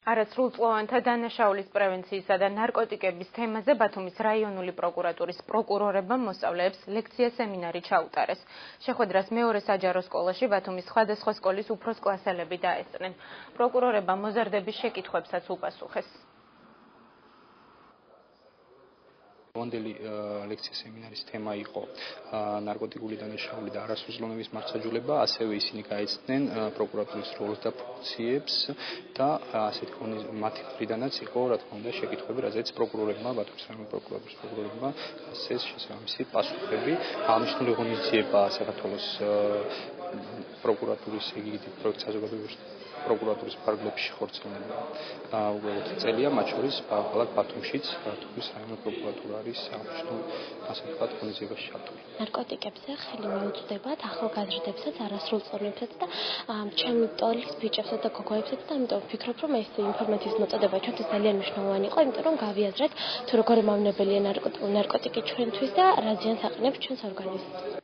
არასრულწლოვანთა დანაშაულის პრევენციისა და ნარკოტიკების თემაზე ბათუმის რაიონული პროკურატურის პროკურორებმა მოსწავლეებს ლექცია-სემინარი ჩაუტარეს. შეხვედრას მეორე საჯარო სკოლაში ბათუმის სხვადასხვა სკოლის უფროს კლასელები დაესწრნენ. პროკურორებმა მოზარდების შეკითხვებსაც უპასუხეს. Მონდელი ლექცია სემინარის თემა იყო ნარკოტიკული დანაშაული და არასრულწლოვანების მართლმსაჯულება, ასევე ისინი გაეცდნენ პროკურატურის როლს და ფუნქციებს და ასეთი მათი მხრიდანაც იყო, რა თქმა უნდა, შეკითხვები, რაზეც პროკურორებმა, ბათუმის რაიონული პროკურატურის პროკურორებმა ასეს შესაბამისი პასუხები. აღნიშნული ღონისძიება საქართველოს პროკურატურის იგივე პროექტ საზოგადოებრივი პროკურატურის ფარგლებში ხორციელდება უბრალოდ წელია, მათ შორის ქალაქ ბათუმშიც ბათუმის რაიონული პროკურატურა არის აღნიშნულ ასე ვთქვათ ღონისძიებაში ჩართული. ნარკოტიკებზე ხელი მიუწვდებათ ახალგაზრდებსაც, არასრულწლოვანებსაც და ჩემი ტოლის ბიჭებსაც და გოგოებსაც და ამიტომ ვფიქრობ, რომ ეს ინფორმაციის მოწოდება ჩვენთვის ძალიან მნიშვნელოვანი იყო, იმიტომ რომ გავიაზრეთ თუ როგორი მავნებელია ნარკოტიკი ჩვენთვის და რა ზიანს აყენებს ჩვენს ორგანიზმს.